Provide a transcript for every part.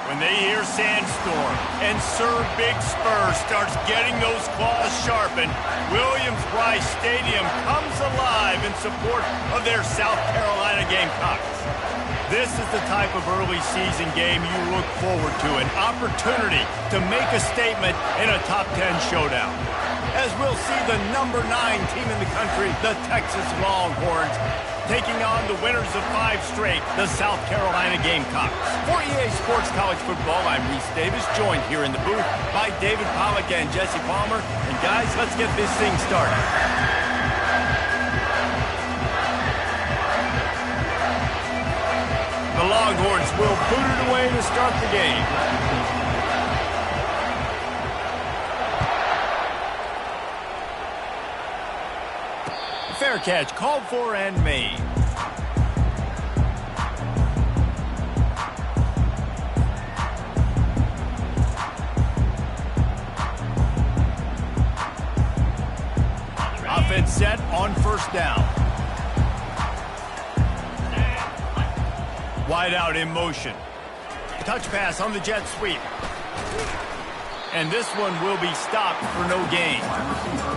When they hear sandstorm and Sir Big Spur starts getting those claws sharpened, Williams-Brice Stadium comes alive in support of their South Carolina Gamecocks. This is the type of early season game you look forward to, an opportunity to make a statement in a top 10 showdown. As we'll see the number 9 team in the country, the Texas Longhorns, taking on the winners of 5 straight, the South Carolina Gamecocks. For EA Sports College Football, I'm Reese Davis, joined here in the booth by David Pollack and Jesse Palmer. And guys, let's get this thing started. The Longhorns will boot it away to start the game. Fair catch called for and made. Offense set on first down. Wide out in motion. Touch pass on the jet sweep. And this one will be stopped for no gain.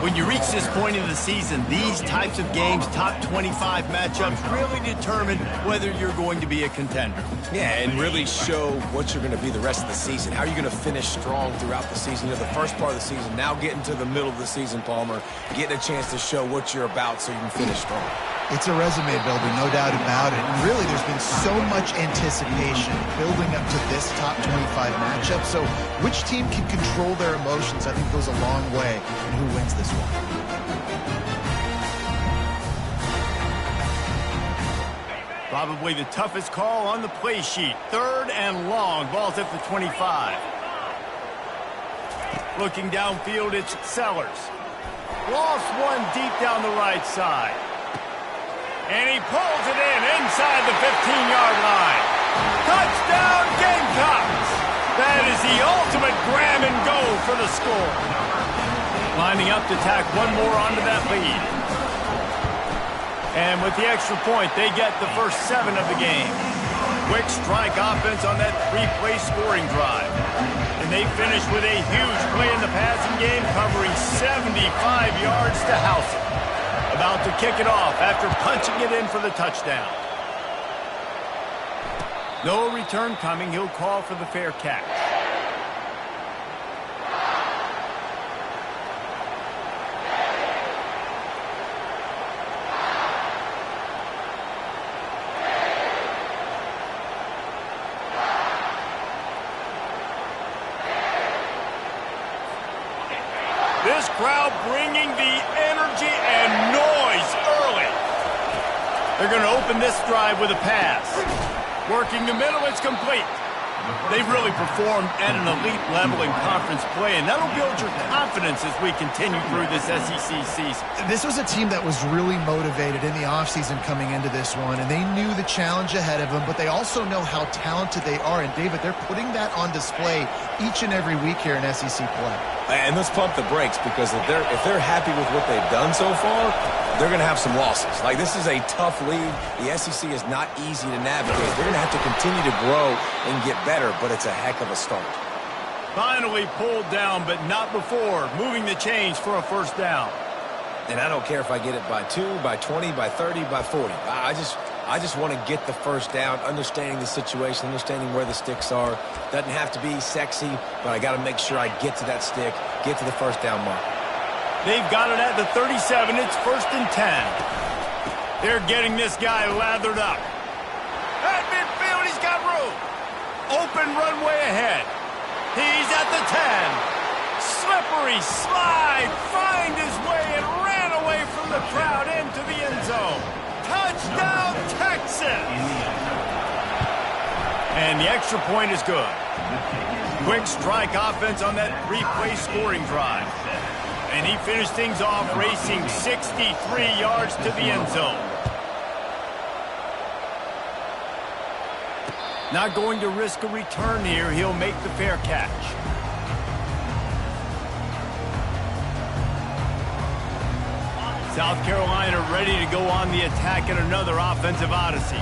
When you reach this point in the season, these types of games, top 25 matchups, really determine whether you're going to be a contender. Yeah, and really show what you're going to be the rest of the season. How are you going to finish strong throughout the season? You know, the first part of the season, now getting to the middle of the season, Palmer, getting a chance to show what you're about so you can finish strong. It's a resume builder, no doubt about it. And really, there's been so much anticipation building up to this top 25 matchup. So which team can control their emotions, I think, goes a long way in who wins this one. Probably the toughest call on the play sheet. 3rd and long. Ball's at the 25. Looking downfield, it's Sellers. Lost one deep down the right side. And he pulls it in inside the 15-yard line. Touchdown, Gamecocks! That is the ultimate grab and go for the score. Lining up to tack one more onto that lead. And with the extra point, they get the first 7 of the game. Quick strike offense on that 3-play scoring drive. And they finish with a huge play in the passing game, covering 75 yards to house it. About to kick it off after punching it in for the touchdown. No return coming. He'll call for the fair catch. This crowd bringing the energy and noise early. They're going to open this drive with a pass. Working the middle, it's complete. They've really performed at an elite level in conference play, and that'll build your confidence as we continue through this SEC season. This was a team that was really motivated in the offseason coming into this one, and they knew the challenge ahead of them, but they also know how talented they are. And, David, they're putting that on display each and every week here in SEC play. And let's pump the brakes, because if they're happy with what they've done so far, they're going to have some losses. Like, this is a tough league. The SEC is not easy to navigate. They're going to have to continue to grow and get better, but it's a heck of a start. Finally pulled down, but not before moving the chains for a first down. And I don't care if I get it by 2, by 20, by 30, by 40. I just want to get the first down, understanding the situation, understanding where the sticks are. Doesn't have to be sexy, but I got to make sure I get to that stick, get to the first down mark. They've got it at the 37. It's 1st and 10. They're getting this guy lathered up. At midfield, he's got room. Open runway ahead. He's at the 10. Slippery slide. Find his way and ran away from the crowd into the end zone. Touchdown, Texas! And the extra point is good. Quick strike offense on that 3-play scoring drive. And he finished things off racing 63 yards to the end zone. Not going to risk a return here. He'll make the fair catch. South Carolina ready to go on the attack in another offensive odyssey.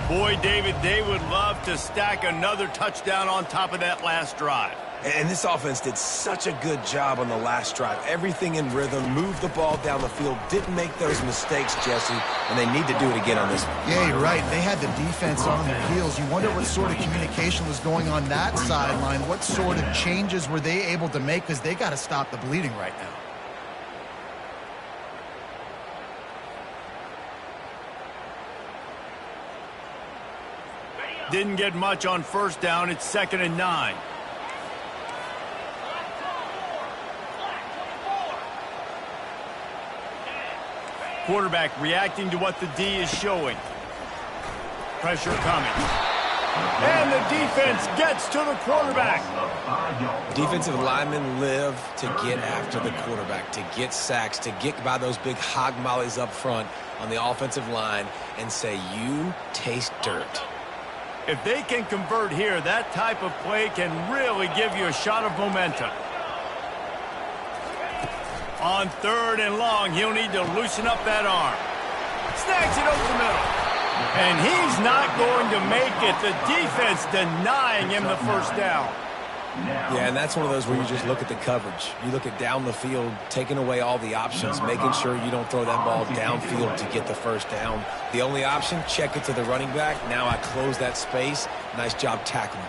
Boy, David, they would love to stack another touchdown on top of that last drive. And this offense did such a good job on the last drive. Everything in rhythm, moved the ball down the field, didn't make those mistakes, Jesse, and they need to do it again on this one. Yeah, you're right. They had the defense on their heels. You wonder what sort of communication was going on that sideline. What sort of changes were they able to make, because they got to stop the bleeding right now. Didn't get much on first down. It's 2nd and 9. Quarterback reacting to what the D is showing. Pressure coming. And the defense gets to the quarterback. Defensive linemen live to get after the quarterback, to get sacks, to get by those big hog mollies up front on the offensive line and say, you taste dirt. If they can convert here, that type of play can really give you a shot of momentum. On 3rd and long, he'll need to loosen up that arm. Snags it over the middle. And he's not going to make it. The defense denying him the first down. Yeah, and that's one of those where you just look at the coverage. You look at down the field, taking away all the options, making sure you don't throw that ball downfield to get the first down. The only option, check it to the running back. Now I close that space. Nice job tackling.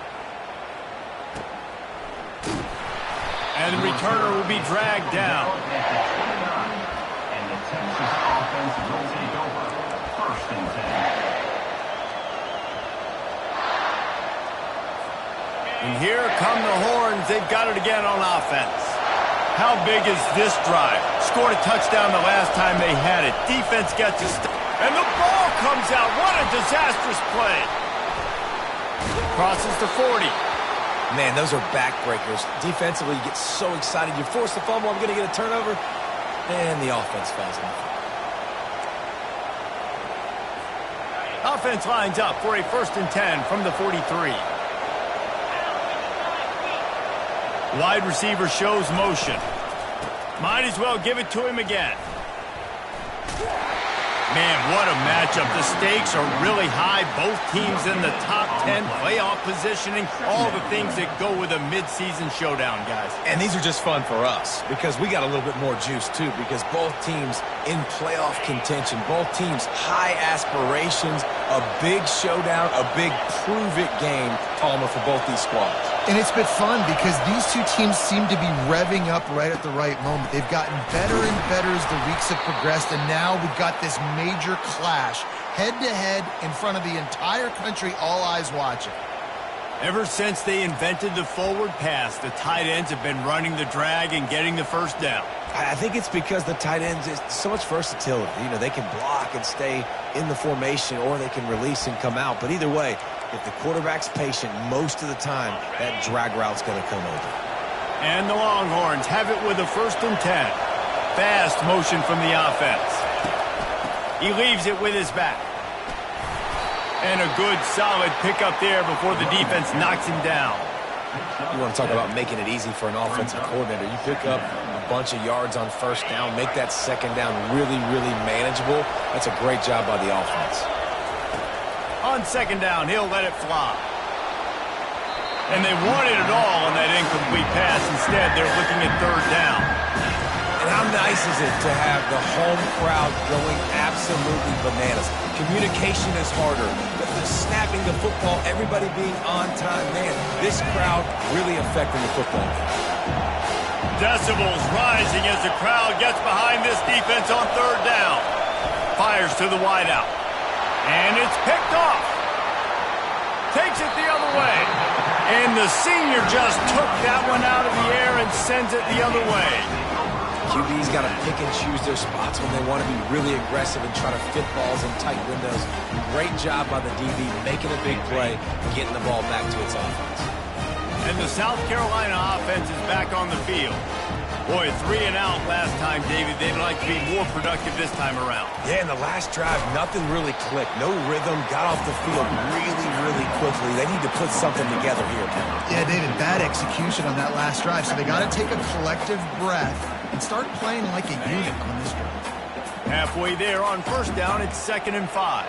And the returner will be dragged down. And the Texas offense will take over. 1st and 10. And here come the horns. They've got it again on offense. How big is this drive? Scored a touchdown the last time they had it. Defense gets a stop. And the ball comes out. What a disastrous play. Crosses to 40. Man, those are backbreakers. Defensively, you get so excited. You force the fumble, I'm going to get a turnover, and the offense falls in. Offense lines up for a 1st and 10 from the 43. Wide receiver shows motion. Might as well give it to him again. Man, what a matchup. The stakes are really high. Both teams in the top 10, playoff positioning, all the things that go with a midseason showdown, guys. And these are just fun for us because we got a little bit more juice, too, because both teams in playoff contention, both teams high aspirations, a big showdown, a big prove-it game, Palmer, for both these squads. And it's been fun because these two teams seem to be revving up right at the right moment. They've gotten better and better as the weeks have progressed, and now we've got this major clash, head-to-head in front of the entire country, all eyes watching. Ever since they invented the forward pass, the tight ends have been running the drag and getting the first down. I think it's because the tight ends is so much versatility. You know, they can block and stay in the formation, or they can release and come out. But either way, if the quarterback's patient most of the time, that drag route's going to come over. And the Longhorns have it with a 1st and 10. Fast motion from the offense. He leaves it with his back. And a good, solid pickup there before the defense knocks him down. You want to talk about making it easy for an offensive coordinator. You pick up a bunch of yards on first down, make that second down really, really manageable. That's a great job by the offense. On 2nd down, he'll let it fly. And they wanted it all on that incomplete pass. Instead, they're looking at 3rd down. And how nice is it to have the home crowd going absolutely bananas? Communication is harder. The snapping the football, everybody being on time. Man, this crowd really affecting the football game. Decibels rising as the crowd gets behind this defense on 3rd down. Fires to the wideout. And it's picked off. Takes it the other way. And the senior just took that one out of the air and sends it the other way. QB's got to pick and choose their spots when they want to be really aggressive and try to fit balls in tight windows. Great job by the DB making a big play, getting the ball back to its offense. And the South Carolina offense is back on the field. Boy, 3 and out last time, David. They'd like to be more productive this time around. Yeah, in the last drive, nothing really clicked. No rhythm, got off the field really, really quickly. They need to put something together here, Ken. Yeah, David, bad execution on that last drive, so they got to take a collective breath and start playing like a unit on this drive. Halfway there on 1st down, it's 2nd and 5.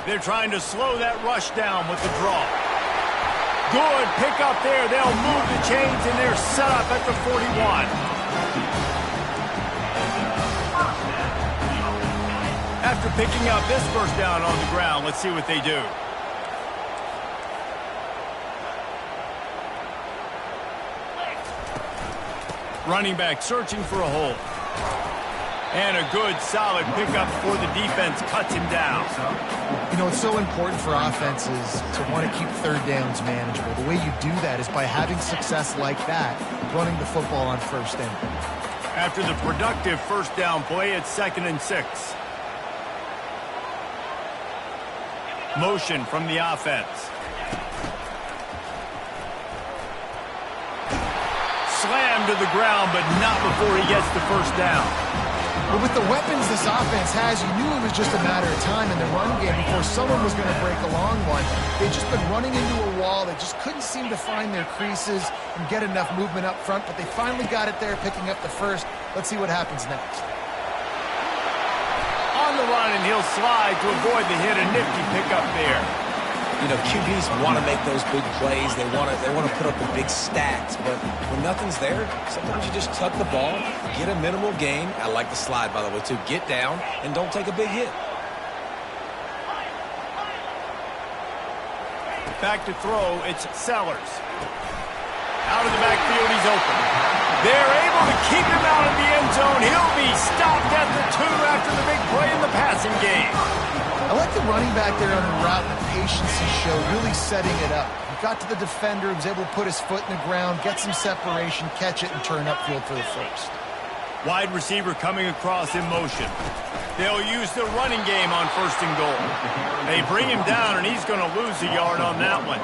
They're trying to slow that rush down with the draw. Good pick up there. They'll move the chains, and they're set up at the 41. After picking up this first down on the ground, let's see what they do. Running back searching for a hole. And a good, solid pickup before the defense cuts him down. You know, it's so important for offenses to want to keep third downs manageable. The way you do that is by having success like that, running the football on first down. After the productive first down play, it's 2nd and 6. Motion from the offense. Slammed to the ground, but not before he gets the first down. But with the weapons this offense has, you knew it was just a matter of time in the run game before someone was going to break a long one. They'd just been running into a wall. They just couldn't seem to find their creases and get enough movement up front, but they finally got it there, picking up the first. Let's see what happens next. On the run, and he'll slide to avoid the hit. A nifty pickup there. You know, QBs want to make those big plays. They want to put up the big stacks. But when nothing's there, sometimes you just tuck the ball, get a minimal gain. I like the slide, by the way, too. Get down and don't take a big hit. Back to throw, it's Sellers. Out of the backfield, he's open. They're able to keep him out of the end zone. He'll be stopped at the 2 after the big play in the passing game. I like the running back there on the route and the patience he showed, really setting it up. He got to the defender, was able to put his foot in the ground, get some separation, catch it, and turn upfield for the first. Wide receiver coming across in motion. They'll use the running game on 1st and goal. They bring him down, and he's going to lose a yard on that one.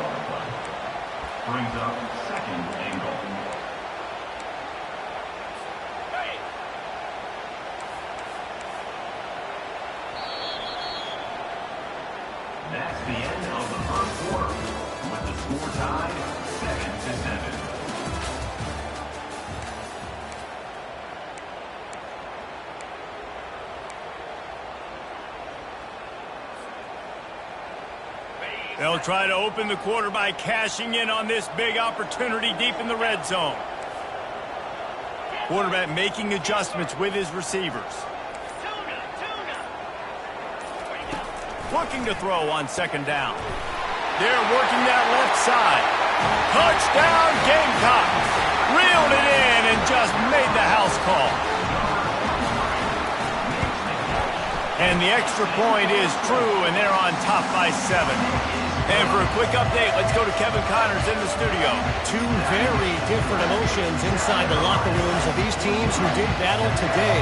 Brings up 2nd and goal. That's the end of the first quarter, with the score tied 7-7. They'll try to open the quarter by cashing in on this big opportunity deep in the red zone. Quarterback making adjustments with his receivers. Looking to throw on 2nd down. They're working that left side. Touchdown, Gamecocks. Reeled it in and just made the house call. And the extra point is true, and they're on top by 7. And for a quick update, let's go to Kevin Connors in the studio. Two very different emotions inside the locker rooms of these teams who did battle today.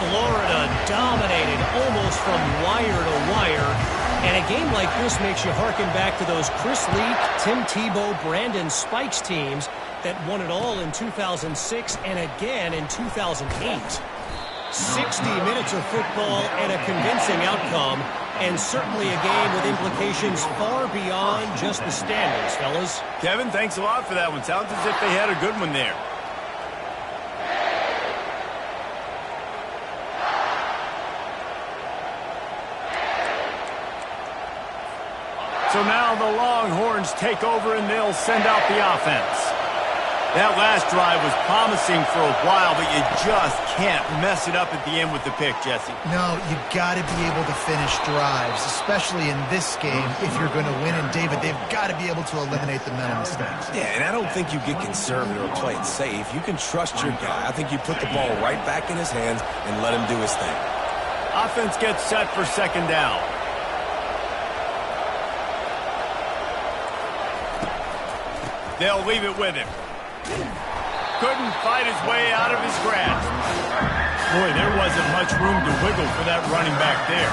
Florida dominated almost from wire to wire. And a game like this makes you harken back to those Chris Leak, Tim Tebow, Brandon Spikes teams that won it all in 2006 and again in 2008. 60 minutes of football and a convincing outcome, and certainly a game with implications far beyond just the standings, fellas. Kevin, thanks a lot for that one. Sounds as if they had a good one there. So now the Longhorns take over and they'll send out the offense. That last drive was promising for a while, but you just can't mess it up at the end with the pick, Jesse. No, you got to be able to finish drives, especially in this game if you're going to win. And, David, they've got to be able to eliminate the mental mistakes. Yeah, and I don't think you get conservative or play it safe. You can trust your guy. I think you put the ball right back in his hands and let him do his thing. Offense gets set for 2nd down. They'll leave it with him. Couldn't fight his way out of his grasp. Boy, there wasn't much room to wiggle for that running back there.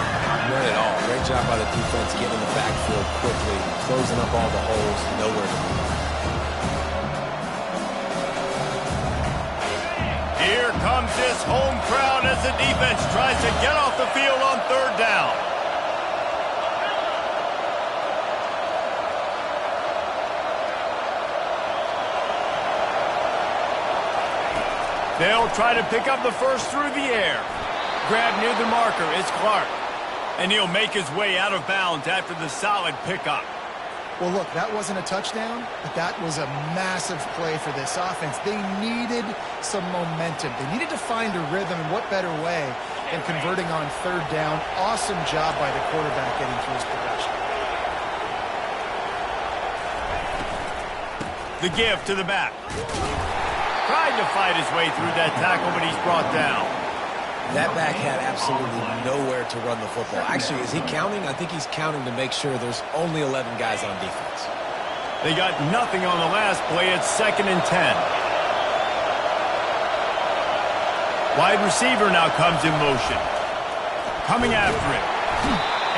Not at all. Great job by the defense getting in the backfield quickly, closing up all the holes, nowhere to move. Here comes this home crowd as the defense tries to get off the field on 3rd down. They'll try to pick up the first through the air. Grab near the marker is Clark. And he'll make his way out of bounds after the solid pickup. Well, look, that wasn't a touchdown, but that was a massive play for this offense. They needed some momentum. They needed to find a rhythm, and what better way than converting on third down. Awesome job by the quarterback getting through his progression. The give to the back. Tried to fight his way through that tackle, but he's brought down. That back had absolutely nowhere to run the football. Actually, is he counting? I think he's counting to make sure there's only 11 guys on defense. They got nothing on the last play. It's 2nd and 10. Wide receiver now comes in motion. Coming after him.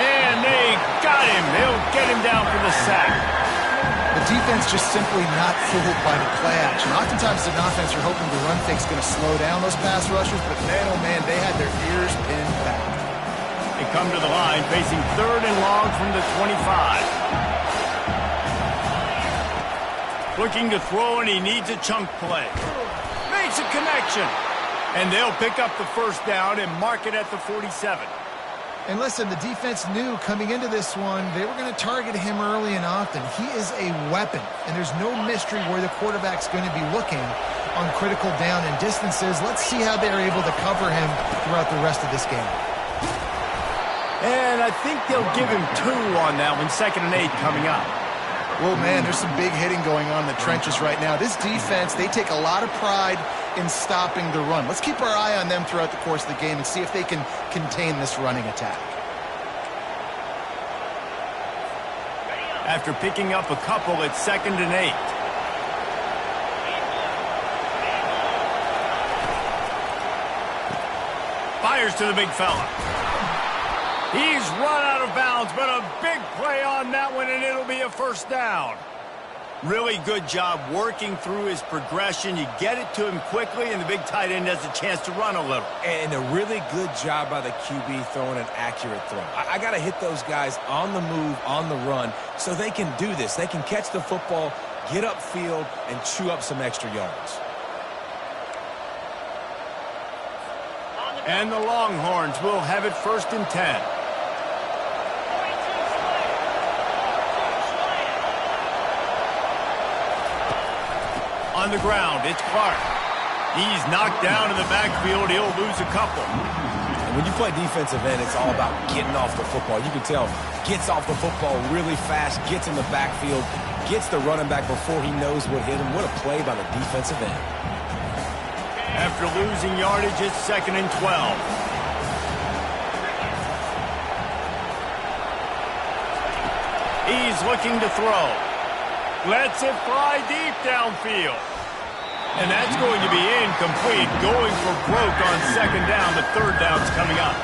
And they got him. They'll get him down for the sack. The defense just simply not fooled by the play action. Oftentimes, as an offense, you're hoping the run fake's going to slow down those pass rushers, but man, oh man, they had their ears pinned back. They come to the line facing 3rd and long from the 25. Looking to throw, and he needs a chunk play. Makes a connection. And they'll pick up the first down and mark it at the 47. And listen, the defense knew coming into this one, they were going to target him early and often. He is a weapon, and there's no mystery where the quarterback's going to be looking on critical down and distances. Let's see how they're able to cover him throughout the rest of this game. And I think they'll give him 2 on that one, 2nd and 8 coming up. Well, man, there's some big hitting going on in the trenches right now. This defense, they take a lot of pride in stopping the run. Let's keep our eye on them throughout the course of the game and see if they can contain this running attack. After picking up a couple, it's 2nd and 8. Fires to the big fella. He's run out of bounds, but a big play on that one, and it'll be a first down. Really good job working through his progression. You get it to him quickly, and the big tight end has a chance to run a little. And a really good job by the QB throwing an accurate throw. I got to hit those guys on the move, on the run, so they can do this. They can catch the football, get upfield, and chew up some extra yards. And the Longhorns will have it 1st and 10. On the ground, it's Clark. He's knocked down in the backfield. He'll lose a couple. And when you play defensive end, it's all about getting off the football. You can tell, gets off the football really fast, gets in the backfield, gets the running back before he knows what hit him. What a play by the defensive end. After losing yardage, it's 2nd and 12. He's looking to throw. Lets it fly deep downfield. And that's going to be incomplete. Going for broke on 2nd down. The 3rd down's coming up.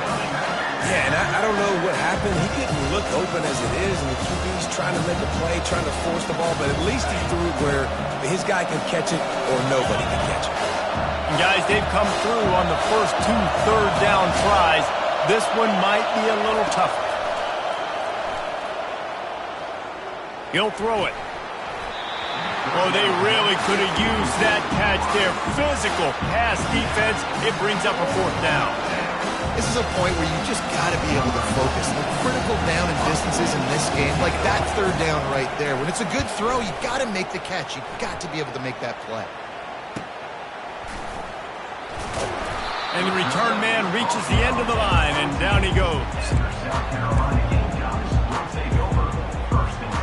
Yeah, and I don't know what happened. He didn't look open as it is, and the QB's trying to make a play, trying to force the ball, but at least he threw it where his guy could catch it or nobody could catch it. And guys, they've come through on the first 2 third down tries. This one might be a little tougher. He'll throw it. Oh, they really could have used that catch there. Physical pass defense. It brings up a 4th down. This is a point where you just got to be able to focus. The critical down and distances in this game, like that 3rd down right there. When it's a good throw, you got to make the catch. You got to be able to make that play. And the return man reaches the end of the line, and down he goes. South Carolina Gamecocks will take over 1st and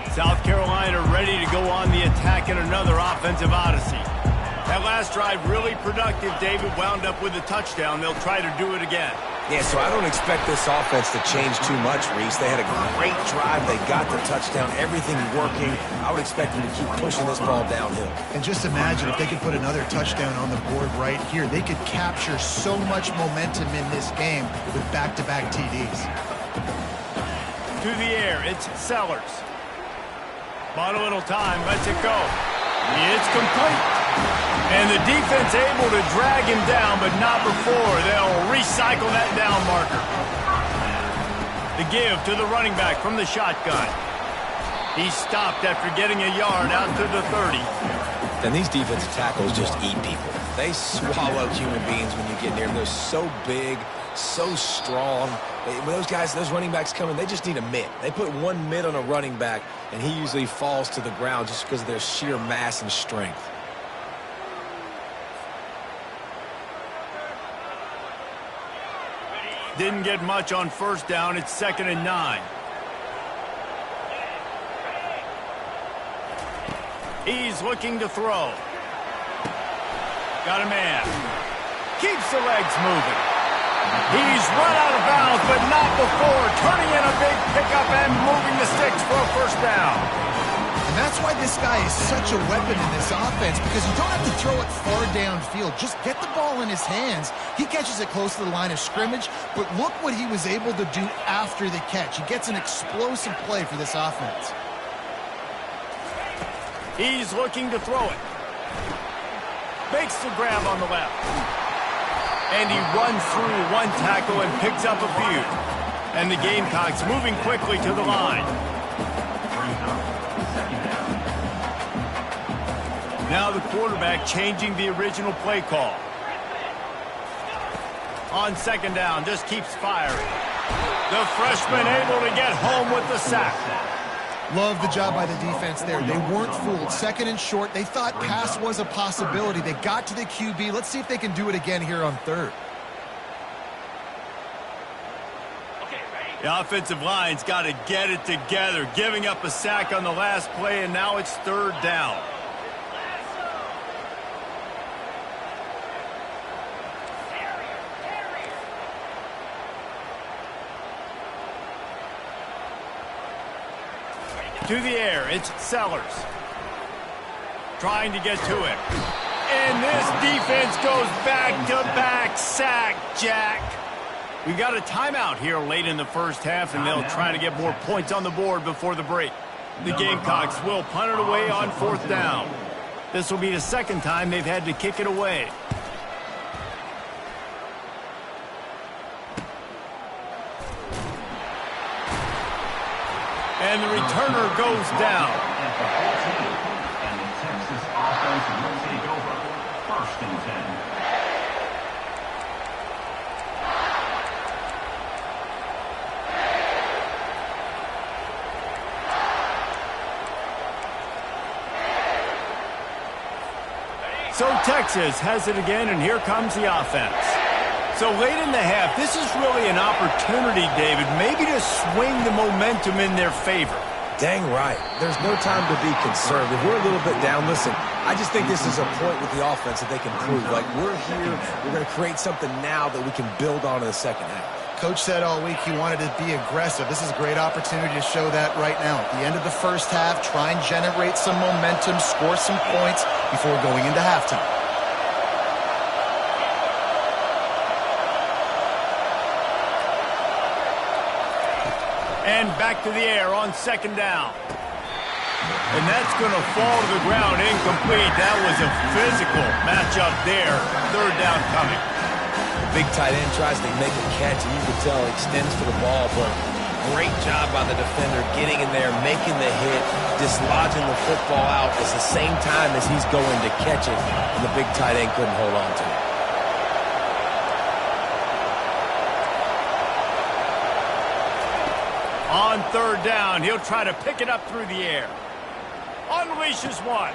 10. South Carolina ready to go on the attack in another offensive odyssey. That last drive really productive. David wound up with a touchdown. They'll try to do it again. Yeah, so I don't expect this offense to change too much, Reese. They had a great drive. They got the touchdown. Everything working. I would expect them to keep pushing this ball downhill. And just imagine if they could put another touchdown on the board right here. They could capture so much momentum in this game with back-to-back TDs. To the air, it's Sellers. Bought a little time, lets it go. It's complete. And the defense able to drag him down, but not before. They'll recycle that down marker. The give to the running back from the shotgun. He stopped after getting a yard out to the 30. And these defensive tackles just eat people. They swallow human beings when you get near them. They're so big, so strong. When those guys, those running backs come in, they just need a mitt. They put one mitt on a running back, and he usually falls to the ground just because of their sheer mass and strength. Didn't get much on first down. It's 2nd and 9. He's looking to throw. Got a man. Keeps the legs moving. He's run out of bounds, but not before. Turning in a big pickup and moving the sticks for a first down. And that's why this guy is such a weapon in this offense, because you don't have to throw it far downfield. Just get the ball in his hands. He catches it close to the line of scrimmage, but look what he was able to do after the catch. He gets an explosive play for this offense. He's looking to throw it. Makes the grab on the left. And he runs through one tackle and picks up a few. And the Gamecocks moving quickly to the line. Now the quarterback changing the original play call. On 2nd down, just keeps firing. The freshman able to get home with the sack. Love the job by the defense there. They weren't fooled. 2nd and short. They thought pass was a possibility. They got to the QB. Let's see if they can do it again here on 3rd. The offensive line's got to get it together. Giving up a sack on the last play, and now it's 3rd down. To the air, it's Sellers. Trying to get to it. And this defense goes back-to-back sack, Jack. We got a timeout here late in the first half, and they'll try to get more points on the board before the break. The Gamecocks will punt it away on 4th down. This will be the 2nd time they've had to kick it away. And the returner goes down. And the Texas offense will take over. 1st and 10. So Texas has it again, and here comes the offense. So late in the half, this is really an opportunity, David, maybe to swing the momentum in their favor. Dang right. There's no time to be conservative. We're a little bit down. Listen, I just think this is a point with the offense that they can prove. Like, we're here, we're going to create something now that we can build on in the 2nd half. Coach said all week he wanted to be aggressive. This is a great opportunity to show that right now. At the end of the first half, try and generate some momentum, score some points before going into halftime. And back to the air on 2nd down. And that's going to fall to the ground incomplete. That was a physical matchup there. 3rd down coming. Big tight end tries to make a catch, and you can tell he extends for the ball, but great job by the defender getting in there, making the hit, dislodging the football out at the same time as he's going to catch it, and the big tight end couldn't hold on to it. On 3rd down, he'll try to pick it up through the air. Unleashes one.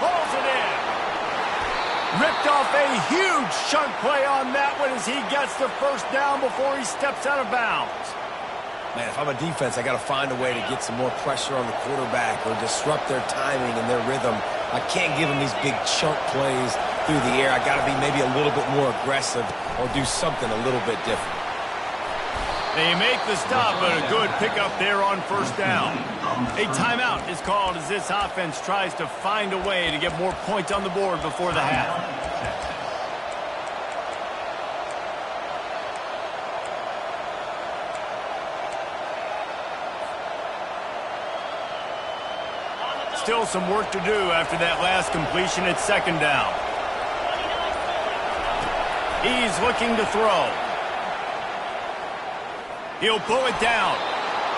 Pulls it in. Ripped off a huge chunk play on that one as he gets the first down before he steps out of bounds. Man, if I'm a defense, I got to find a way to get some more pressure on the quarterback or disrupt their timing and their rhythm. I can't give them these big chunk plays through the air. I got to be maybe a little bit more aggressive or do something a little bit different. They make the stop, but a good pickup there on 1st down. A timeout is called as this offense tries to find a way to get more points on the board before the half. Still some work to do after that last completion at 2nd down. He's looking to throw. He'll pull it down.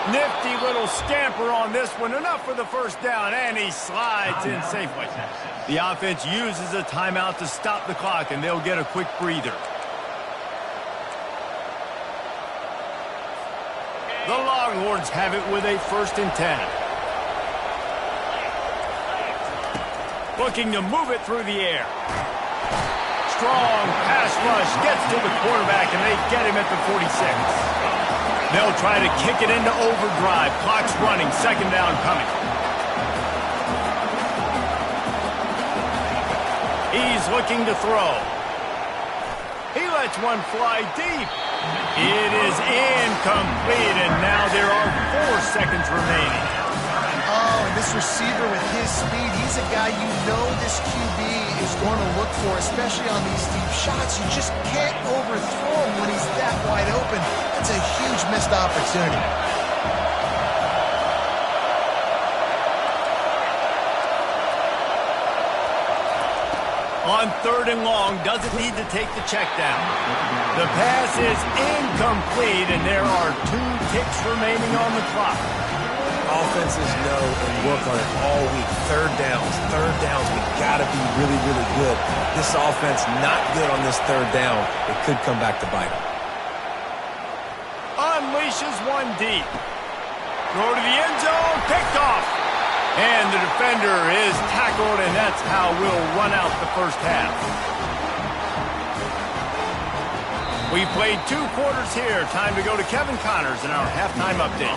Nifty little scamper on this one. Enough for the first down, and he slides in safely. The offense uses a timeout to stop the clock, and they'll get a quick breather. The Longhorns have it with a 1st and 10. Looking to move it through the air. Strong pass rush gets to the quarterback, and they get him at the 46. They'll try to kick it into overdrive. Clock's running. 2nd down coming. He's looking to throw. He lets one fly deep. It is incomplete, and now there are 4 seconds remaining. Oh, and this receiver with his speed, he's a guy you know this QB is going to look for, especially on these deep shots. You just can't overthrow him when he's that wide open. That's a huge missed opportunity. On 3rd and long, doesn't need to take the check down. The pass is incomplete, and there are 2 ticks remaining on the clock. Offenses know and work on it all week. 3rd downs. 3rd downs, we got to be really, really good. This offense not good on this 3rd down. It could come back to bite them. Unleashes one deep. Throw to the end zone, picked off. And the defender is tackled, and that's how we'll run out the 1st half. We played 2 quarters here. Time to go to Kevin Connors in our halftime update.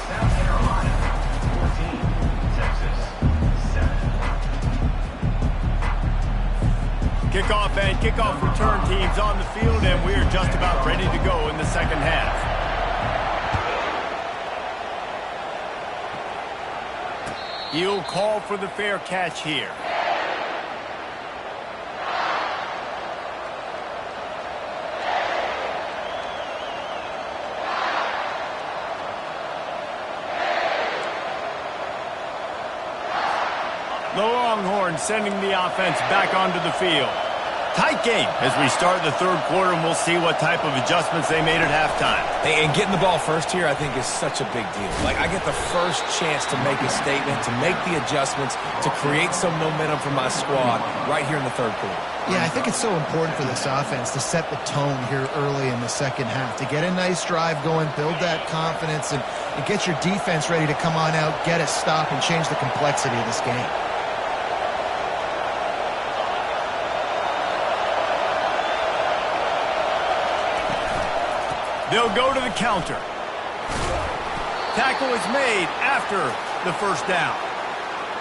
South Carolina 14, Texas 7. Kickoff and kickoff return teams on the field, and we're just about ready to go in the 2nd half. He'll call for the fair catch here. The Longhorns sending the offense back onto the field. Tight game as we start the 3rd quarter, and we'll see what type of adjustments they made at halftime. And getting the ball first here, I think, is such a big deal. Like, I get the first chance to make a statement, to make the adjustments, to create some momentum for my squad right here in the 3rd quarter. Yeah, I think it's so important for this offense to set the tone here early in the 2nd half, to get a nice drive going, build that confidence, and get your defense ready to come on out, get a stop, and change the complexity of this game. They'll go to the counter. Tackle is made after the 1st down.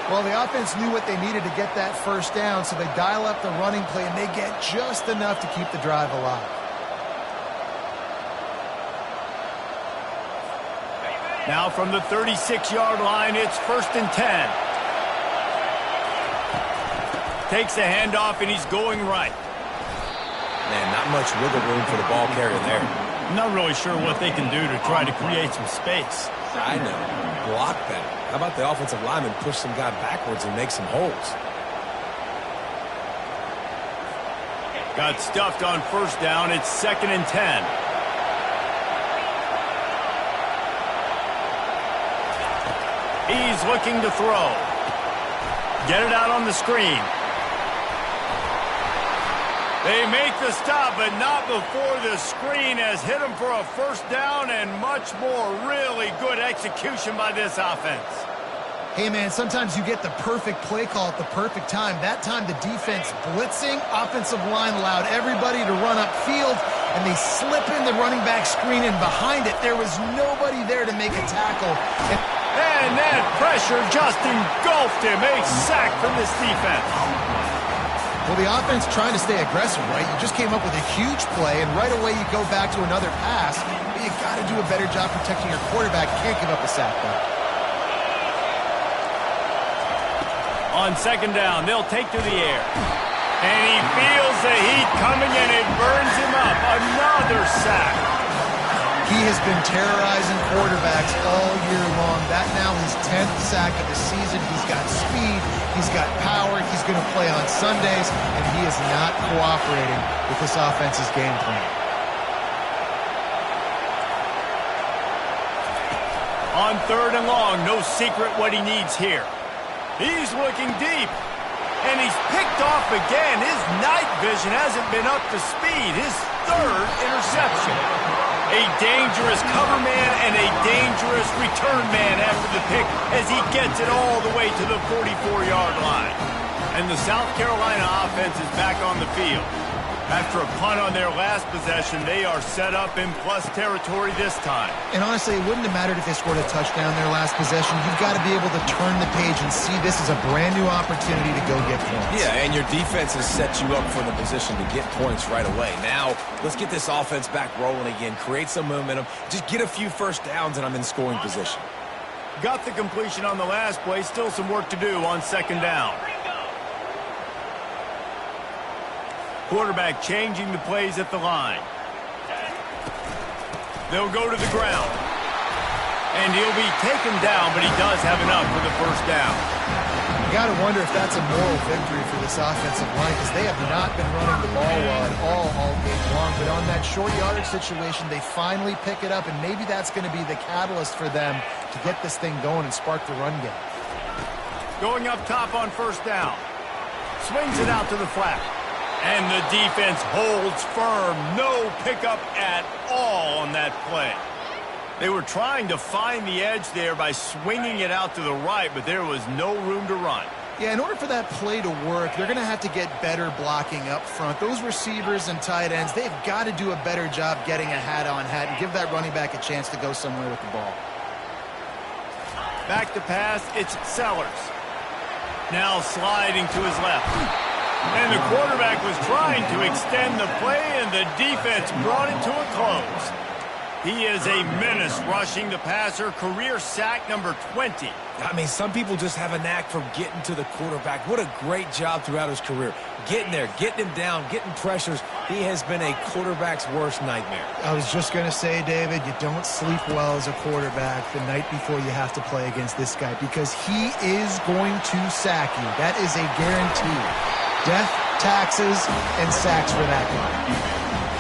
Well, the offense knew what they needed to get that 1st down, so they dial up the running play, and they get just enough to keep the drive alive. Now from the 36-yard line, it's 1st and 10. Takes the handoff, and he's going right. Man, not much wiggle room for the ball carrier there. Not really sure what they can do to try to create some space. I know. Block better. How about the offensive lineman push some guy backwards and make some holes? Got stuffed on 1st down. It's 2nd and 10. He's looking to throw. Get it out on the screen. They make the stop, but not before the screen has hit him for a 1st down, and much more. Really good execution by this offense. Hey, man, sometimes you get the perfect play call at the perfect time. That time the defense blitzing, offensive line allowed everybody to run upfield, and they slip in the running back screen, and behind it there was nobody there to make a tackle. And that pressure just engulfed him. A sack from this defense. Well, the offense trying to stay aggressive, right? You just came up with a huge play, and right away you go back to another pass. But you got to do a better job protecting your quarterback. Can't give up a sack, though. On 2nd down, they'll take to the air. And he feels the heat coming, and it burns him up. Another sack. He has been terrorizing quarterbacks all year long. That now his 10th sack of the season. He's got speed. He's got power. He's going to play on Sundays, and he is not cooperating with this offense's game plan. On 3rd and long, no secret what he needs here. He's looking deep. And he's picked off again. His night vision hasn't been up to speed. His third interception. A dangerous cover man and a dangerous return man after the pick as he gets it all the way to the 44-yard line. And the South Carolina offense is back on the field. After a punt on their last possession, they are set up in plus territory this time. And honestly, it wouldn't have mattered if they scored a touchdown their last possession. You've got to be able to turn the page and see this is a brand new opportunity to go get points. Yeah, and your defense has set you up for the position to get points right away. Now, let's get this offense back rolling again, create some momentum, just get a few first downs, and I'm in scoring position. Got the completion on the last play, still some work to do on second down. Quarterback changing the plays at the line. They'll go to the ground. And he'll be taken down, but he does have enough for the first down. You got to wonder if that's a moral victory for this offensive line because they have not been running the ball well at all game long. But on that short yardage situation, they finally pick it up, and maybe that's going to be the catalyst for them to get this thing going and spark the run game. Going up top on first down. Swings it out to the flat. And the defense holds firm. No pickup at all on that play. They were trying to find the edge there by swinging it out to the right, but there was no room to run. Yeah, in order for that play to work, they're going to have to get better blocking up front. Those receivers and tight ends, they've got to do a better job getting a hat-on-hat and give that running back a chance to go somewhere with the ball. Back to pass, it's Sellers. Now sliding to his left. And the quarterback was trying to extend the play, and the defense brought it to a close. He is a menace rushing the passer, career sack number 20. I mean, some people just have a knack for getting to the quarterback. What a great job throughout his career. Getting there, getting him down, getting pressures. He has been a quarterback's worst nightmare. I was just going to say, David, you don't sleep well as a quarterback the night before you have to play against this guy because he is going to sack you. That is a guarantee. Death, taxes, and sacks for that guy.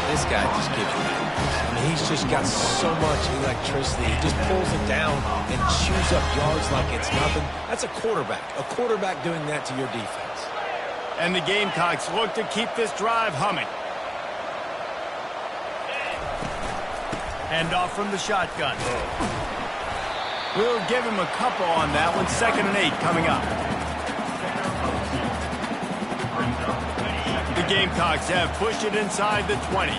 This guy just gives you that. I mean, he's just got so much electricity. He just pulls it down and chews up yards like it's nothing. That's a quarterback. A quarterback doing that to your defense. And the Gamecocks look to keep this drive humming. Hand off from the shotgun. We'll give him a couple on that one. 2nd and 8 coming up. The Gamecocks have pushed it inside the 20.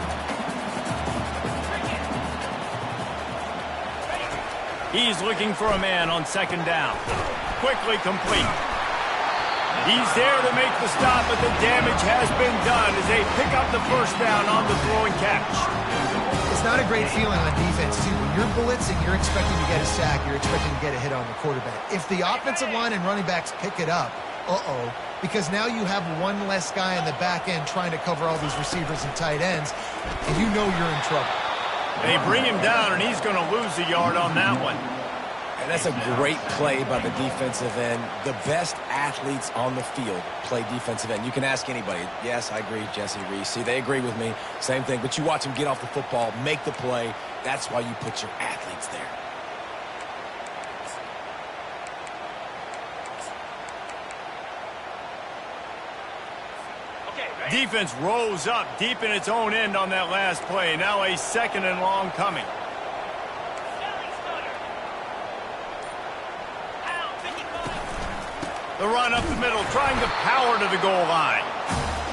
He's looking for a man on 2nd down. Quickly complete. He's there to make the stop, but the damage has been done as they pick up the first down on the throw and catch. It's not a great feeling on defense, too. When you're blitzing, you're expecting to get a sack. You're expecting to get a hit on the quarterback. If the offensive line and running backs pick it up, because now you have one less guy in the back end trying to cover all these receivers and tight ends, and you know you're in trouble. They bring him down, and he's going to lose a yard on that one. And that's a great play by the defensive end. The best athletes on the field play defensive end. You can ask anybody. Yes, I agree, Jesse Reese. See, they agree with me. Same thing. But you watch them get off the football, make the play. That's why you put your athletes there. Defense rose up deep in its own end on that last play. Now a 2nd and long coming. The run up the middle, trying to power to the goal line.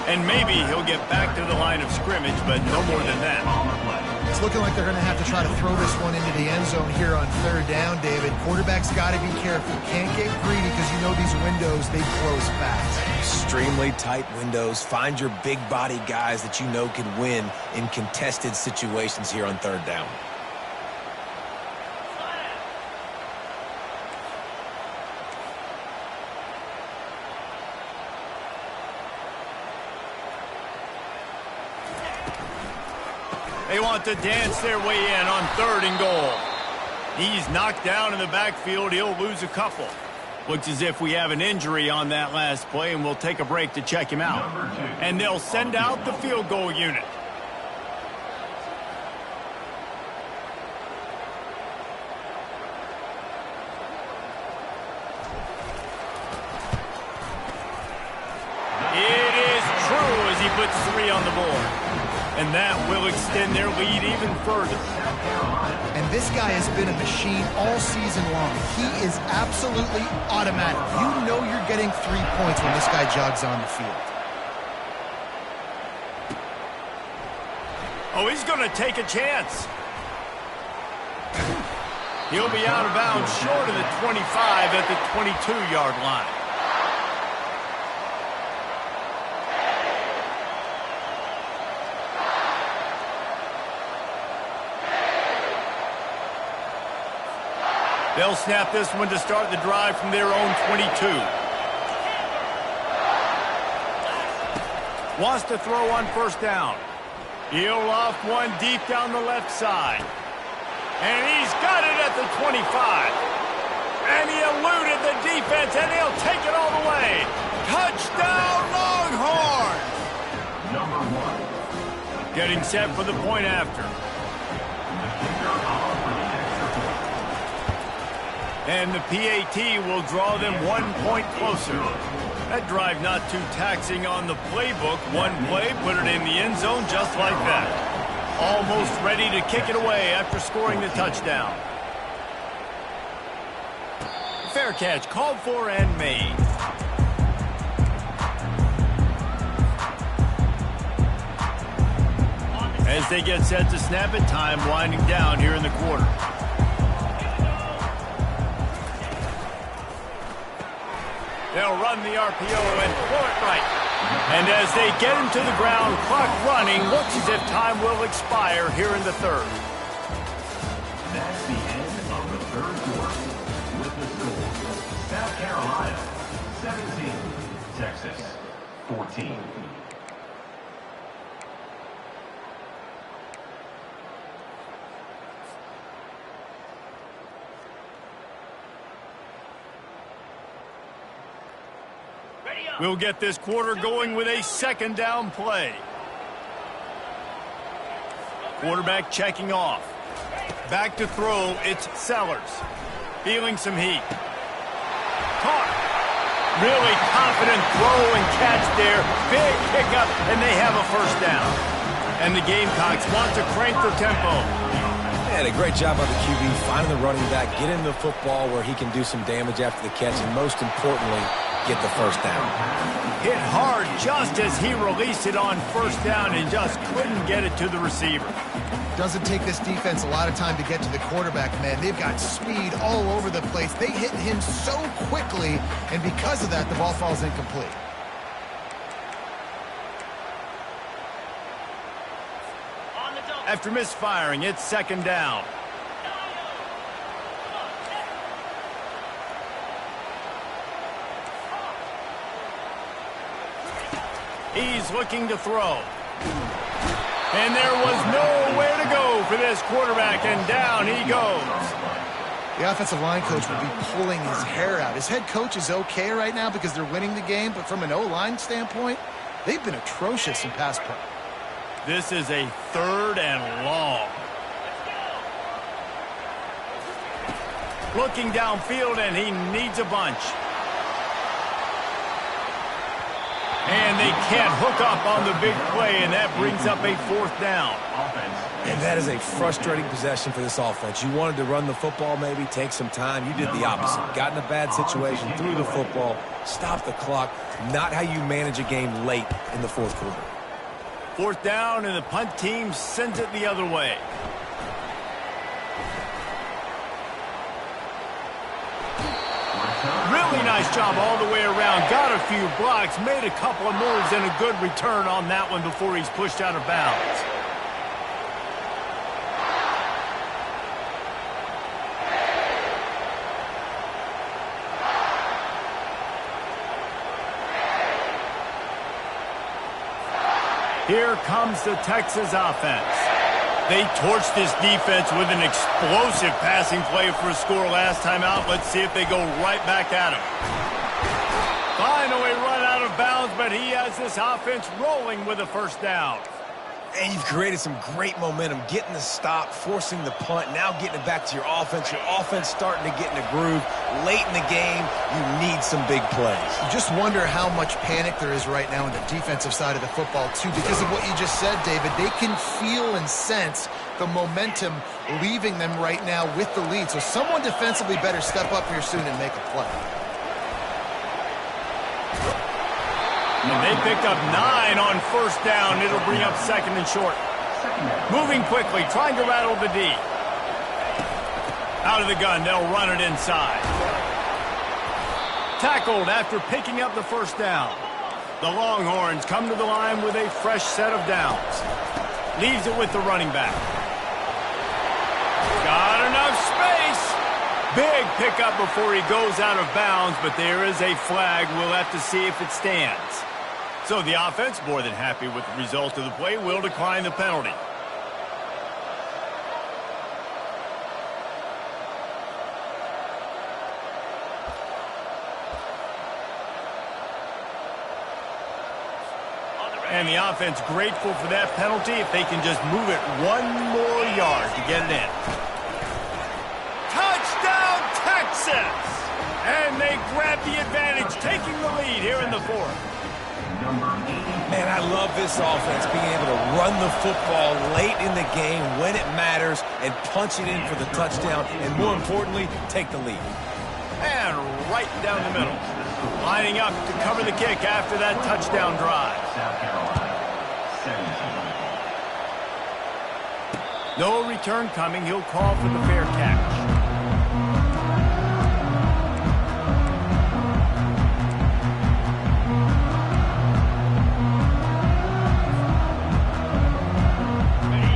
And maybe he'll get back to the line of scrimmage, but no more than that. It's looking like they're going to have to try to throw this one into the end zone here on 3rd down, David. Quarterback's got to be careful. Can't get greedy because you know these windows, they close fast. Extremely tight windows. Find your big body guys that you know can win in contested situations here on 3rd down. They want to dance their way in on 3rd and goal. He's knocked down in the backfield. He'll lose a couple. Looks as if we have an injury on that last play, and we'll take a break to check him out. And they'll send out the field goal unit. puts 3 on the board. And that will extend their lead even further. And this guy has been a machine all season long. He is absolutely automatic. You know you're getting 3 points when this guy jogs on the field. Oh, he's going to take a chance. He'll be out of bounds short of the 25 at the 22-yard line. They'll snap this one to start the drive from their own 22. Wants to throw on first down. He'll loft one deep down the left side. And he's got it at the 25. And he eluded the defense, and he'll take it all the way. Touchdown, Longhorn! Number 1. Getting set for the point after. And the PAT will draw them 1 point closer. That drive not too taxing on the playbook. One play, put it in the end zone just like that. Almost ready to kick it away after scoring the touchdown. Fair catch called for and made. As they get set to snap it, time winding down here in the quarter. They'll run the RPO and throw it right. And as they get him to the ground, clock running, looks as if time will expire here in the third. That's the end of the third quarter. With the score, South Carolina 17, Texas 14. We'll get this quarter going with a second down play. Quarterback checking off. Back to throw, it's Sellers. Feeling some heat. Caught. Really confident throw and catch there. Big pickup, and they have a first down. And the Gamecocks want to crank the tempo. And a great job by the QB finding the running back, getting the football where he can do some damage after the catch, and most importantly, get the first down. Hit hard just as he released it on first down and just couldn't get it to the receiver. Doesn't take this defense a lot of time to get to the quarterback, man. They've got speed all over the place. They hit him so quickly, and because of that, the ball falls incomplete. After misfiring, it's second down. He's looking to throw. And there was nowhere to go for this quarterback, and down he goes. The offensive line coach would be pulling his hair out. His head coach is okay right now because they're winning the game, but from an O-line standpoint, they've been atrocious in pass play. This is a third and long. Looking downfield, and he needs a bunch. And they can't hook up on the big play, and that brings up a fourth down. And that is a frustrating possession for this offense. You wanted to run the football, maybe take some time. You did the opposite. Got in a bad situation, threw the football, stopped the clock. Not how you manage a game late in the fourth quarter. Fourth down, and the punt team sends it the other way. Really nice job all the way around. Got a few blocks, made a couple of moves, and a good return on that one before he's pushed out of bounds. Here comes the Texas offense. They torched this defense with an explosive passing play for a score last time out. Let's see if they go right back at him. Finally run out of bounds, but he has this offense rolling with a first down. And you've created some great momentum, getting the stop, forcing the punt, now getting it back to your offense. Your offense starting to get in a groove. Late in the game, you need some big plays. You just wonder how much panic there is right now on the defensive side of the football, too, because of what you just said, David. They can feel and sense the momentum leaving them right now with the lead. So someone defensively better step up here soon and make a play. And they picked up 9 on first down. It'll bring up second and short. Moving quickly, trying to rattle the D. Out of the gun, they'll run it inside. Tackled after picking up the first down. The Longhorns come to the line with a fresh set of downs. Leaves it with the running back. Got enough space. Big pickup before he goes out of bounds, but there is a flag. We'll have to see if it stands. So the offense, more than happy with the result of the play, will decline the penalty. And the offense grateful for that penalty if they can just move it 1 more yard to get it in. Touchdown, Texas! And they grab the advantage, taking the lead here in the fourth. Man, I love this offense being able to run the football late in the game when it matters and punch it in for the touchdown and, more importantly, take the lead. And right down the middle. Lining up to cover the kick after that touchdown drive. South Carolina, 17. No return coming. He'll call for the fair catch.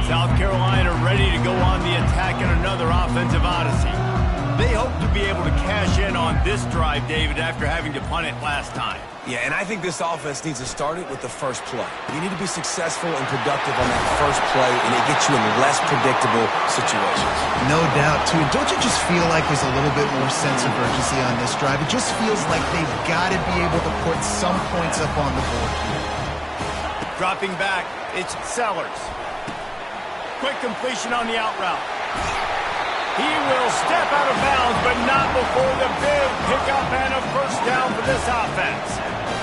South Carolina ready to go on the attack in another offensive odyssey. They hope to be able to cash in on this drive, David, after having to punt it last time. Yeah, and I think this offense needs to start it with the first play. You need to be successful and productive on that first play, and it gets you in less predictable situations. No doubt, too. Don't you just feel like there's a little bit more sense of urgency on this drive? It just feels like they've got to be able to put some points up on the board here. Dropping back, it's Sellers. Quick completion on the out route. He will step out of bounds, but not before the big pickup and a first down for this offense.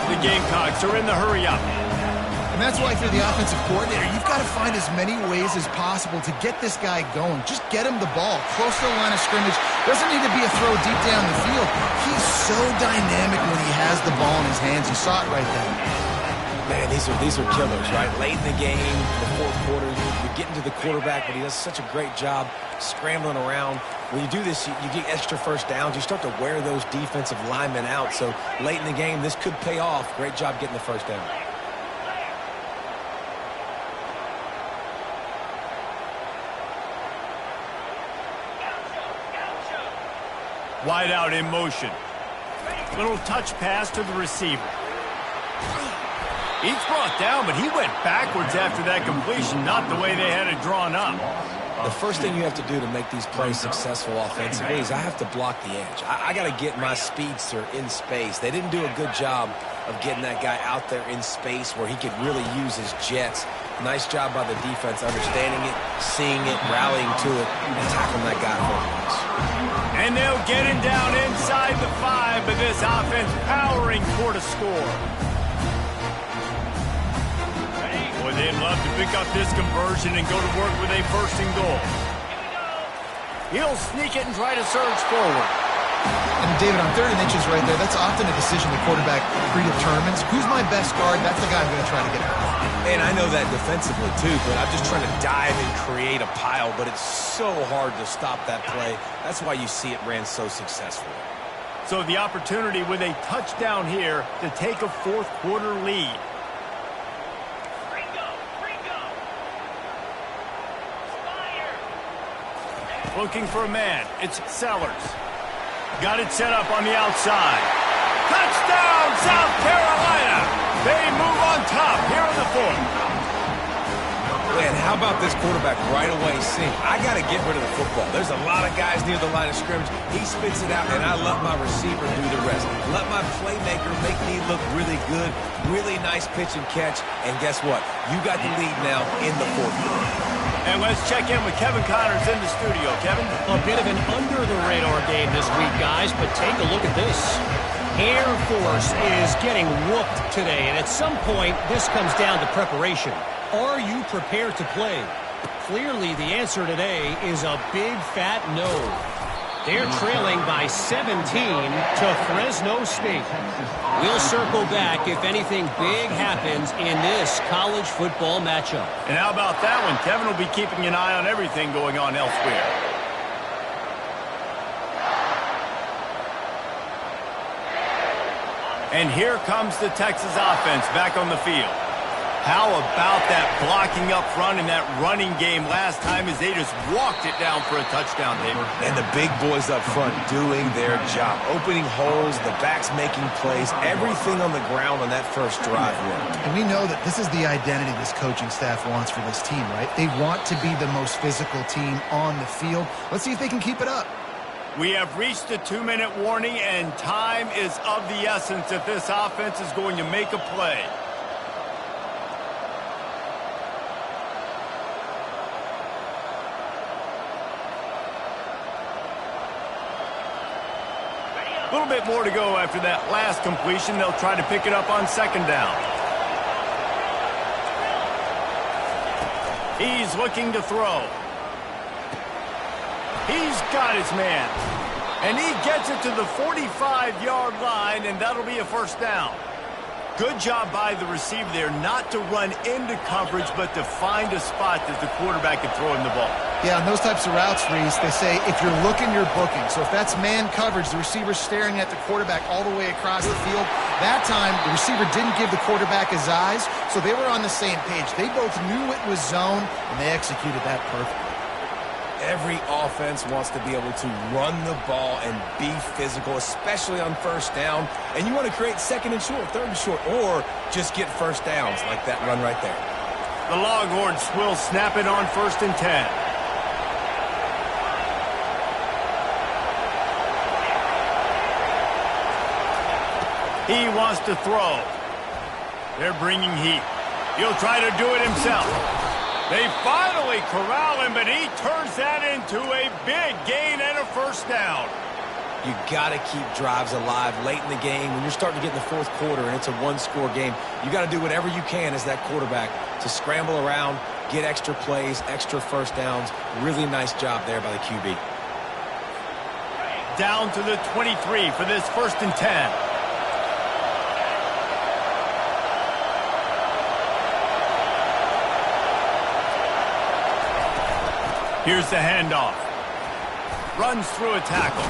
The Gamecocks are in the hurry-up. And that's why, if you're the offensive coordinator, you've got to find as many ways as possible to get this guy going. Just get him the ball close to the line of scrimmage. Doesn't need to be a throw deep down the field. He's so dynamic when he has the ball in his hands. You saw it right there. Man, these are killers, right? Late in the game, in the fourth quarter, you're getting to the quarterback, but he does such a great job scrambling around. When you do this, you get extra first downs. You start to wear those defensive linemen out. So late in the game, this could pay off. Great job getting the first down. Wide out in motion. Little touch pass to the receiver. He's brought down, but he went backwards after that completion, not the way they had it drawn up. The first thing you have to do to make these plays successful offensively is I have to block the edge. I got to get my speedster in space. They didn't do a good job of getting that guy out there in space where he could really use his jets. Nice job by the defense understanding it, seeing it, rallying to it, and tackling that guy for once. And they'll get him down inside the 5, but this offense powering toward a score. Boy, they'd love to pick up this conversion and go to work with a first and goal. He'll sneak it and try to surge forward. And David, on 3rd and inches right there, that's often a decision the quarterback predetermines. Who's my best guard? That's the guy I'm going to try to get out. And I know that defensively too, but I'm just trying to dive and create a pile, but it's so hard to stop that play. That's why you see it ran so successfully. So the opportunity with a touchdown here to take a fourth quarter lead. Looking for a man. It's Sellers. Got it set up on the outside. Touchdown, South Carolina! They move on top here in the fourth. And how about about this quarterback right away seeing, I got to get rid of the football. There's a lot of guys near the line of scrimmage. He spits it out, and I let my receiver do the rest. Let my playmaker make me look really good, really nice pitch and catch, and guess what? You got the lead now in the fourth quarter. And let's check in with Kevin Connors in the studio. Kevin? A bit of an under-the-radar game this week, guys, but take a look at this. Air Force is getting whooped today, and at some point, this comes down to preparation. Are you prepared to play? Clearly, the answer today is a big, fat no. They're trailing by 17 to Fresno State. We'll circle back if anything big happens in this college football matchup. And how about that one? Kevin will be keeping an eye on everything going on elsewhere. And here comes the Texas offense back on the field. How about that blocking up front and that running game last time as they just walked it down for a touchdown, David? And the big boys up front doing their job. Opening holes, the backs making plays, everything on the ground on that first drive worked. And we know that this is the identity this coaching staff wants for this team, right? They want to be the most physical team on the field. Let's see if they can keep it up. We have reached the 2-minute warning, and time is of the essence if this offense is going to make a play. A little bit more to go after that last completion. They'll try to pick it up on second down. He's looking to throw. He's got his man. And he gets it to the 45-yard line, and that'll be a first down. Good job by the receiver there not to run into coverage, but to find a spot that the quarterback can throw him the ball. Yeah, on those types of routes, Reese, they say if you're looking, you're booking. So if that's man coverage, the receiver's staring at the quarterback all the way across the field. That time, the receiver didn't give the quarterback his eyes, so they were on the same page. They both knew it was zone, and they executed that perfectly. Every offense wants to be able to run the ball and be physical, especially on first down. And you want to create second and short, third and short, or just get first downs like that run right there. The Longhorns will snap it on 1st and 10. He wants to throw. They're bringing heat. He'll try to do it himself. They finally corral him, but he turns that into a big gain and a first down. You got to keep drives alive late in the game. When you're starting to get in the fourth quarter and it's a one-score game, you got to do whatever you can as that quarterback to scramble around, get extra plays, extra first downs. Really nice job there by the QB. Down to the 23 for this 1st and 10. Here's the handoff. Runs through a tackle.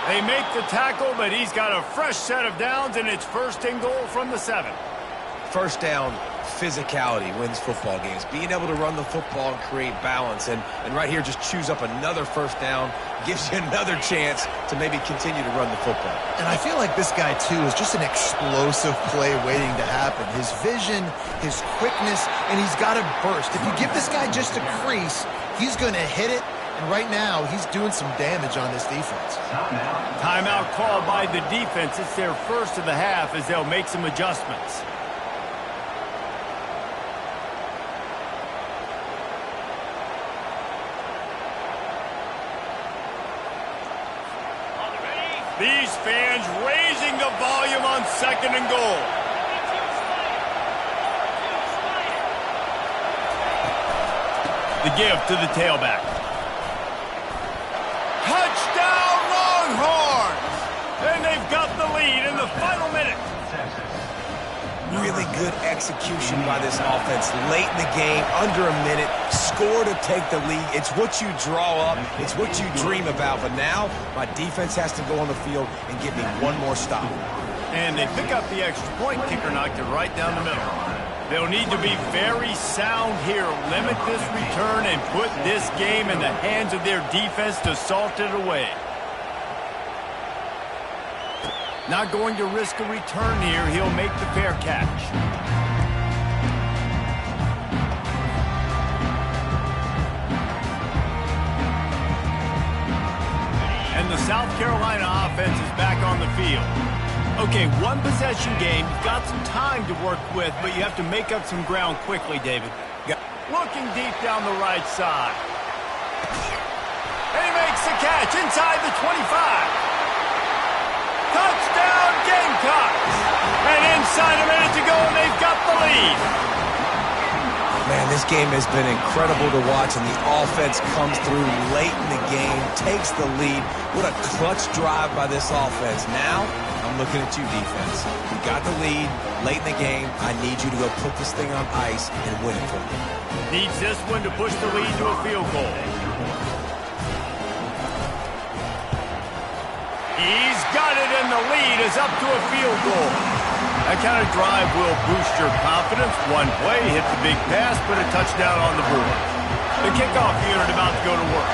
They make the tackle, but he's got a fresh set of downs, and it's 1st and goal from the 7. First down, physicality wins football games. Being able to run the football and create balance. And right here, just choose up another first down. Gives you another chance to maybe continue to run the football. And I feel like this guy, too, is just an explosive play waiting to happen. His vision, his quickness, and he's got a burst. If you give this guy just a crease, he's going to hit it, and right now he's doing some damage on this defense. Timeout called by the defense. It's their first of the half as they'll make some adjustments. These fans raising the volume on 2nd and goal. The give to the tailback. Touchdown Longhorns! And they've got the lead in the final minute. Really good execution by this offense late in the game, under a minute, score to take the lead. It's what you draw up, it's what you dream about, but now my defense has to go on the field and give me one more stop. And they pick up the extra point. Kicker knocked it right down the middle. They'll need to be very sound here, limit this return, and put this game in the hands of their defense to salt it away. Not going to risk a return here. He'll make the fair catch. South Carolina offense is back on the field. Okay, one possession game. You've got some time to work with, but you have to make up some ground quickly, David. Looking deep down the right side. And he makes the catch inside the 25. Touchdown, Gamecocks! And inside a minute to go, and they've got the lead. Man, this game has been incredible to watch, and the offense comes through late in the game, takes the lead. What a clutch drive by this offense. Now, I'm looking at you, defense. You got the lead late in the game. I need you to go put this thing on ice and win it for me. Needs this one to push the lead to a field goal. He's got it, and the lead is up to a field goal. That kind of drive will boost your confidence. One play, hit the big pass, put a touchdown on the board. The kickoff unit about to go to work.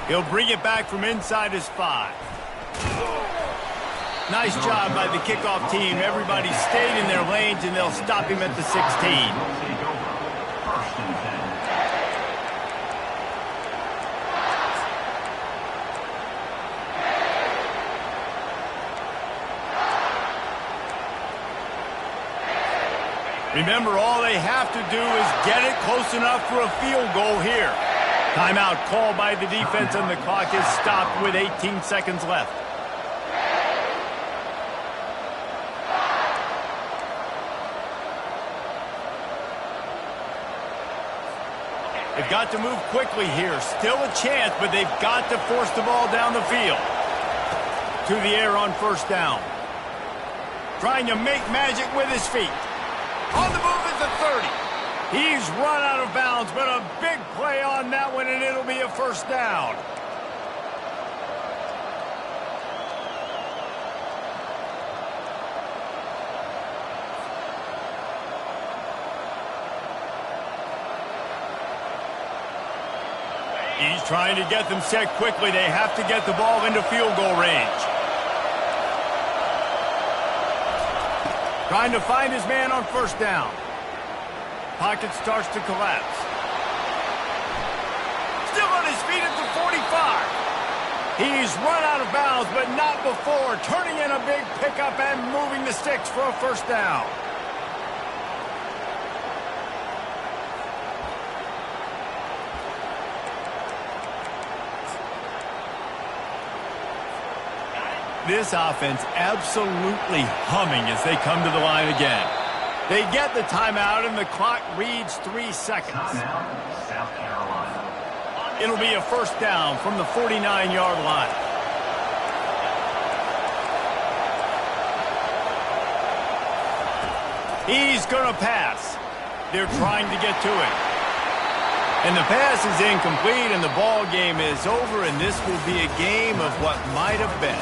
He'll bring it back from inside his 5. Nice job by the kickoff team. Everybody stayed in their lanes, and they'll stop him at the 16. Remember, all they have to do is get it close enough for a field goal here. Timeout called by the defense, and the clock is stopped with 18 seconds left. They've got to move quickly here. Still a chance, but they've got to force the ball down the field. To the air on first down. Trying to make magic with his feet. On the move at the 30. He's run out of bounds, but a big play on that one, and it'll be a first down. He's trying to get them set quickly. They have to get the ball into field goal range. Trying to find his man on first down. Pocket starts to collapse. Still on his feet at the 45. He's run out of bounds, but not before. Turning in a big pickup and moving the sticks for a first down. This offense absolutely humming as they come to the line again. They get the timeout, and the clock reads 3 seconds. South Carolina. It'll be a first down from the 49-yard line. He's going to pass. They're trying to get to it. And the pass is incomplete, and the ball game is over, and this will be a game of what might have been.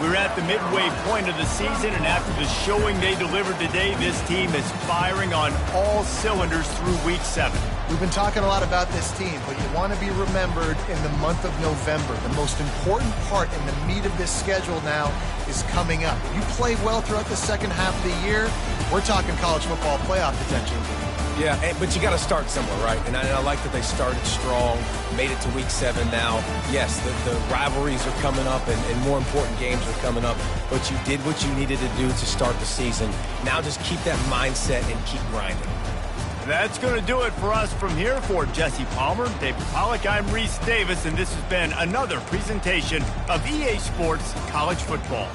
We're at the midway point of the season, and after the showing they delivered today, this team is firing on all cylinders through Week 7. We've been talking a lot about this team, but you want to be remembered in the month of November. The most important part in the meat of this schedule now is coming up. If you play well throughout the second half of the year, we're talking college football playoff potential. Yeah, but you got to start somewhere, right? And I like that they started strong, made it to Week 7 now. Yes, the rivalries are coming up, and more important games are coming up, but you did what you needed to do to start the season. Now just keep that mindset and keep grinding. That's going to do it for us from here. For Jesse Palmer, David Pollack, I'm Reese Davis, and this has been another presentation of EA Sports College Football.